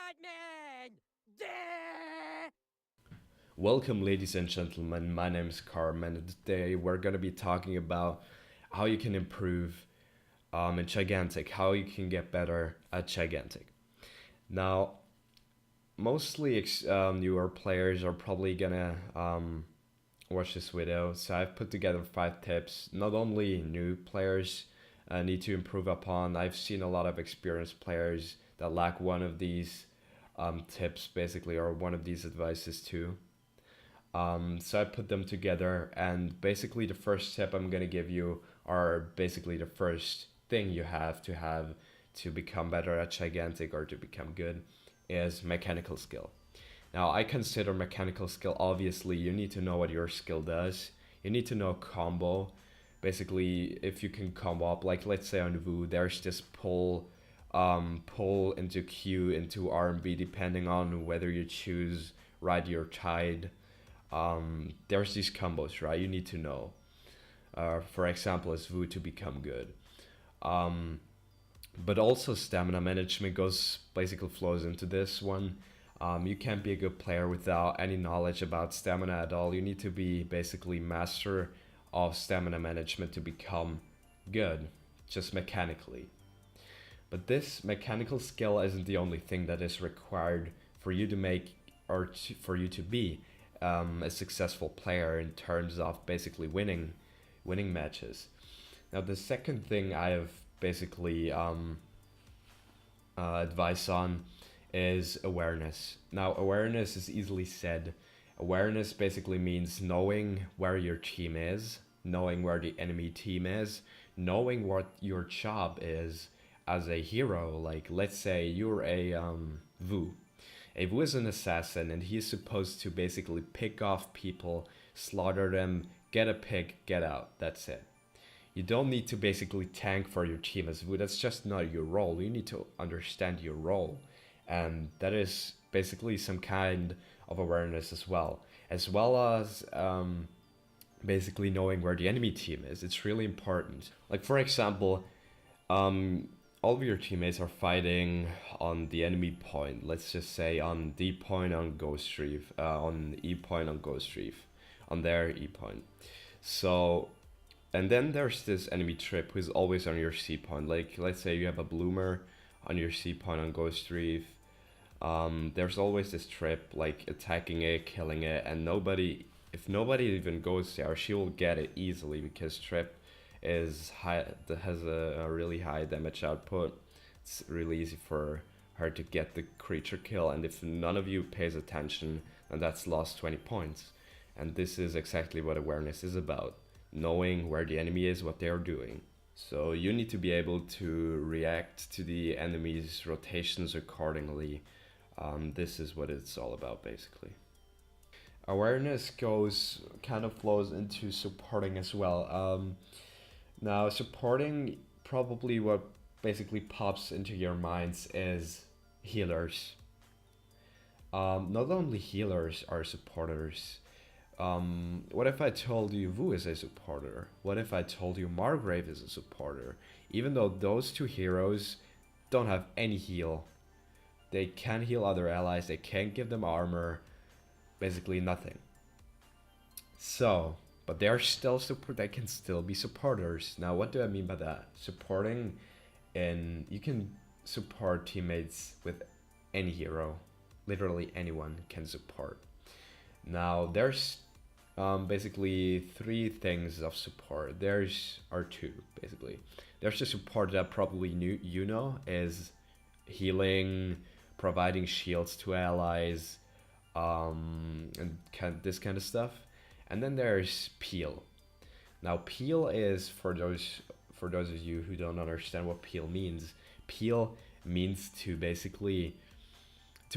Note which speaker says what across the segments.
Speaker 1: qArtman! Yeah!
Speaker 2: Welcome, ladies and gentlemen. My name is qArtman, and today we're going to be talking about how you can improve in Gigantic, how you can get better at Gigantic. Now, mostly newer players are probably gonna watch this video, so I've put together 5 tips. Not only new players need to improve upon, I've seen a lot of experienced players that lack one of these tips, basically, or one of these advices too. So I put them together, and basically the first tip I'm gonna give you are basically the first thing you have to become better at Gigantic or to become good is mechanical skill. Now I consider mechanical skill, obviously you need to know what your skill does. You need to know combo. Basically, if you can combo up, like let's say on Wu, there's this pull into Q into R&B depending on whether you choose ride your tide. There's these combos, right? You need to know. For example, as Wu to become good. Um, but also stamina management goes basically flows into this one. You can't be a good player without any knowledge about stamina at all. You need to be basically master of stamina management to become good, just mechanically. But this mechanical skill isn't the only thing that is required for you to make for you to be a successful player in terms of basically winning matches. Now the second thing I have basically advice on is awareness. Now awareness is easily said. Awareness basically means knowing where your team is, knowing where the enemy team is, knowing what your job is as a hero. Like let's say you're a Wu. A Wu is an assassin and he's supposed to basically pick off people, slaughter them, get a pick, get out. That's it. You don't need to basically tank for your team as Wu. That's just not your role. You need to understand your role. And that is basically some kind of awareness as well as basically knowing where the enemy team is. It's really important. Like for example, all of your teammates are fighting on the enemy point. Let's just say on D point on Ghost Reef, on E point on Ghost Reef, on their E point. So, and then there's this enemy trip who's always on your C point. Like let's say you have a bloomer on your C point on Ghost Reef. There's always this trip like attacking it, killing it, and if nobody even goes there, she will get it easily because trip is high, that has a really high damage output. It's really easy for her to get the creature kill, and if none of you pays attention, then that's lost 20 points. And this is exactly what awareness is about, knowing where the enemy is, what they are doing. So you need to be able to react to the enemy's rotations accordingly. This is what it's all about basically. Awareness kind of flows into supporting as well. Now, supporting, probably what basically pops into your minds is healers. Not only healers are supporters. What if I told you Wu is a supporter? What if I told you Margrave is a supporter? Even though those two heroes don't have any heal. They can heal other allies, they can't give them armor, basically nothing. So, but they are still they can still be supporters. Now, what do I mean by that? Supporting, and you can support teammates with any hero. Literally anyone can support. Now, there's basically 3 things of support. Are 2 basically. There's the support that probably you know is healing, providing shields to allies, and this kind of stuff. And then there's peel. Now peel is for those of you who don't understand what peel means. Peel means to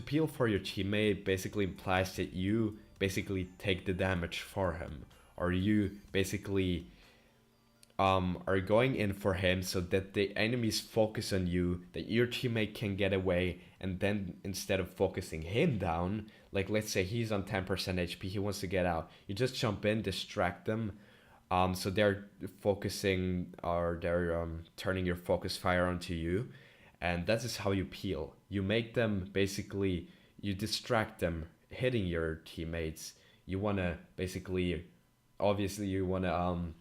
Speaker 2: peel for your teammate basically implies that you basically take the damage for him, or you basically are going in for him so that the enemies focus on you, that your teammate can get away, and then instead of focusing him down, like let's say he's on 10% HP, he wants to get out, you just jump in, distract them, so they're focusing, or they're turning your focus fire onto you, And that is how you peel. You make them basically, you distract them hitting your teammates. You want to basically, obviously you want to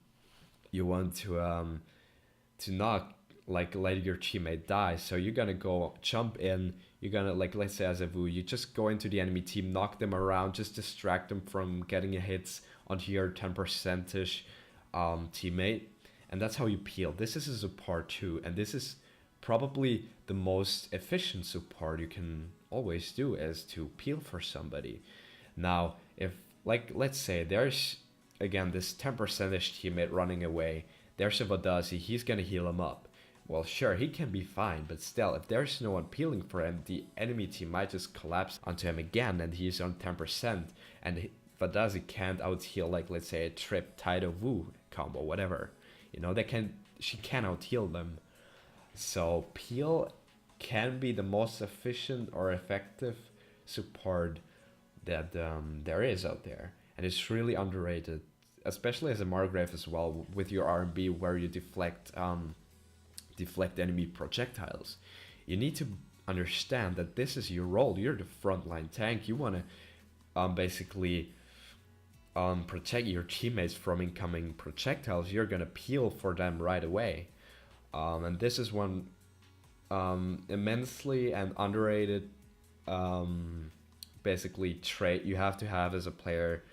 Speaker 2: not like let your teammate die. So you're gonna go jump in. You're gonna, like, let's say as a Wu, you just go into the enemy team, knock them around, just distract them from getting hits onto your 10% teammate, and that's how you peel. This is a support too, and this is probably the most efficient support you can always do, is to peel for somebody. Now, if, like, let's say there's again this 10% teammate running away, there's a Vadazi, he's gonna heal him up. Well, sure, he can be fine, but still, if there's no one peeling for him, the enemy team might just collapse onto him again, and he's on 10%, and Vadazi can't out heal, like, let's say a Trip, Tide, Wu combo, whatever. You know, she can out heal them. So, peel can be the most efficient or effective support that there is out there, and it's really underrated, especially as a Margrave as well, with your R&B where you deflect enemy projectiles. You need to understand that this is your role. You're the frontline tank. You want to basically protect your teammates from incoming projectiles. You're gonna peel for them right away, and this is one immensely and underrated basically trait you have to have as a player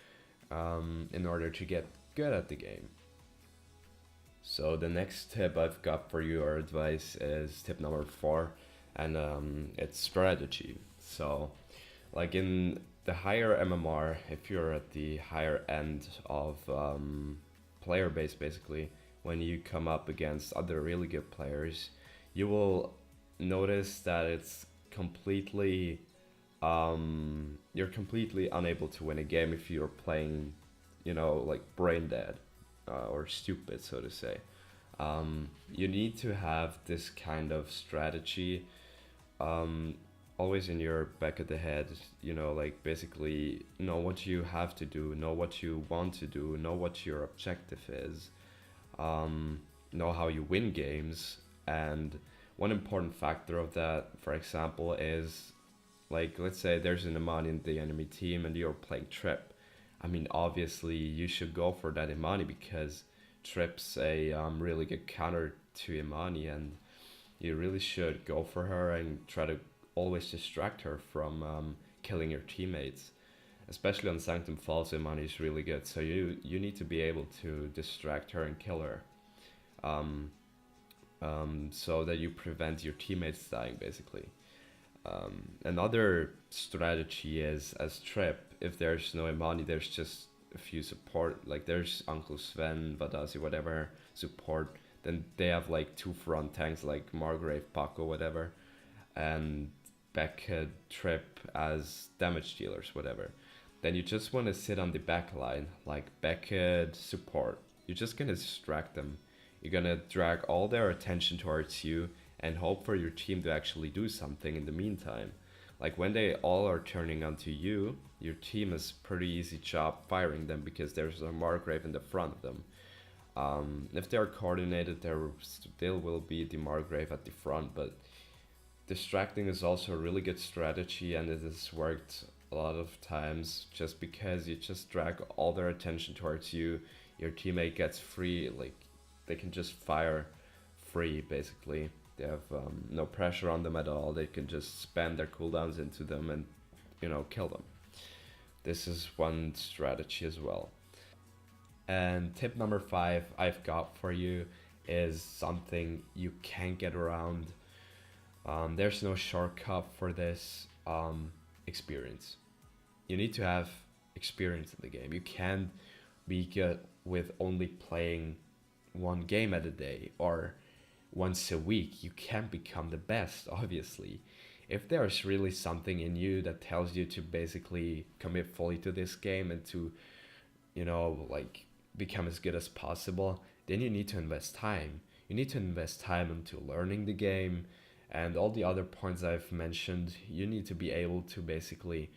Speaker 2: in order to get good at the game. So the next tip I've got for you, or advice, is tip number 4, and it's strategy. So, like in the higher MMR, if you're at the higher end of player base, basically, when you come up against other really good players, you will notice that it's completely you're completely unable to win a game if you're playing, you know, like brain dead or stupid, so to say. You need to have this kind of strategy always in your back of the head, you know, like basically know what you have to do, know what you want to do, know what your objective is, know how you win games. And one important factor of that, for example, is, like, let's say there's an Imani in the enemy team and you're playing Trip. I mean, obviously you should go for that Imani because Trip's a really good counter to Imani, and you really should go for her and try to always distract her from killing your teammates. Especially on Sanctum Falls, Imani is really good, so you need to be able to distract her and kill her, so that you prevent your teammates dying, basically. Another strategy is, as Trip, if there's no Imani, there's just a few support, like there's Uncle Sven, Vadazi, whatever support. Then they have like 2 front tanks like Margrave, Paco, whatever, and Beckhead, Trip as damage dealers, whatever. Then you just want to sit on the back line, like Beckhead support. You're just gonna distract them. You're gonna drag all their attention towards you and hope for your team to actually do something in the meantime. Like when they all are turning onto you, your team has pretty easy job firing them because there's a Margrave in the front of them. If they're coordinated, there still will be the Margrave at the front, but distracting is also a really good strategy, and it has worked a lot of times just because you just drag all their attention towards you. Your teammate gets free, like they can just fire free, basically. They have no pressure on them at all. They can just spam their cooldowns into them and, you know, kill them. This is one strategy as well. And tip number 5 I've got for you is something you can't get around. There's no shortcut for this. Experience. You need to have experience in the game. You can't be good with only playing one game at a day or once a week. You can't become the best, obviously. If there's really something in you that tells you to basically commit fully to this game and to, you know, like become as good as possible, then you need to invest time. You need to invest time into learning the game and all the other points I've mentioned. You need to be able to basically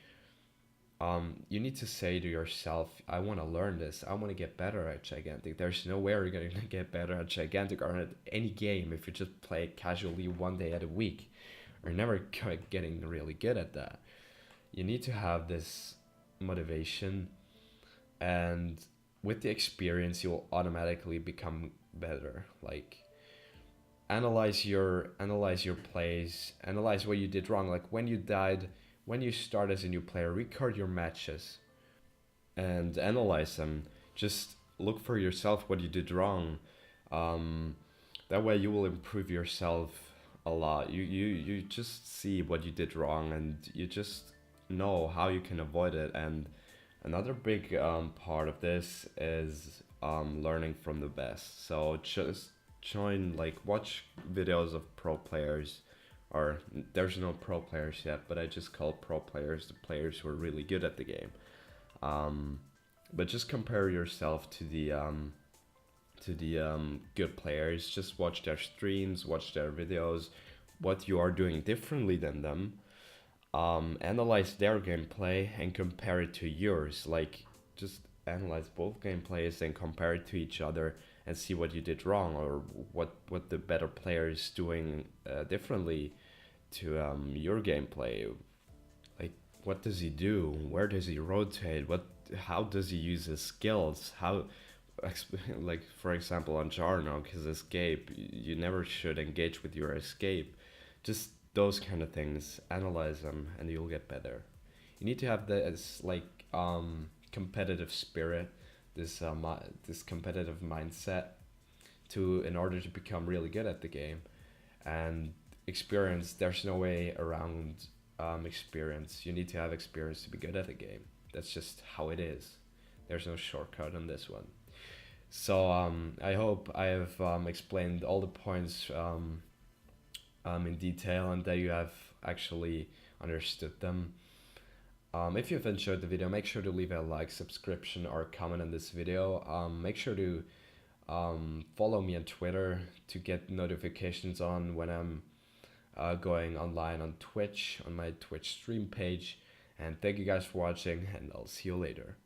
Speaker 2: you need to say to yourself, I want to learn this. I want to get better at Gigantic. There's no way you're going to get better at Gigantic or at any game if you just play it casually one day at a week. You're never getting really good at that. You need to have this motivation, and with the experience, you'll automatically become better. Like, analyze your plays, analyze what you did wrong. Like when you died, when you start as a new player, record your matches and analyze them. Just look for yourself what you did wrong. Um, that way you will improve yourself a lot. You just see what you did wrong, and you just know how you can avoid it. And another big part of this is learning from the best. So just join, like, watch videos of pro players, or there's no pro players yet, but I just call pro players the players who are really good at the game. Um, but just compare yourself to the good players. Just watch their streams, watch their videos, what you are doing differently than them. Analyze their gameplay and compare it to yours. Like, just analyze both gameplays and compare it to each other and see what you did wrong, or what the better player is doing differently to your gameplay. Like, what does he do? Where does he rotate? How does he use his skills? Like, for example, on Jarnok, his escape, you never should engage with your escape. Just those kind of things, analyze them, and you'll get better. You need to have this, like, competitive spirit, this competitive mindset, to in order to become really good at the game. And experience, there's no way around experience. You need to have experience to be good at the game. That's just how it is. There's no shortcut on this one. So I hope I have explained all the points in detail, and that you have actually understood them. If you've enjoyed the video, make sure to leave a like, subscription, or comment on this video. Make sure to follow me on Twitter to get notifications on when I'm going online on Twitch, on my Twitch stream page. And thank you guys for watching, and I'll see you later.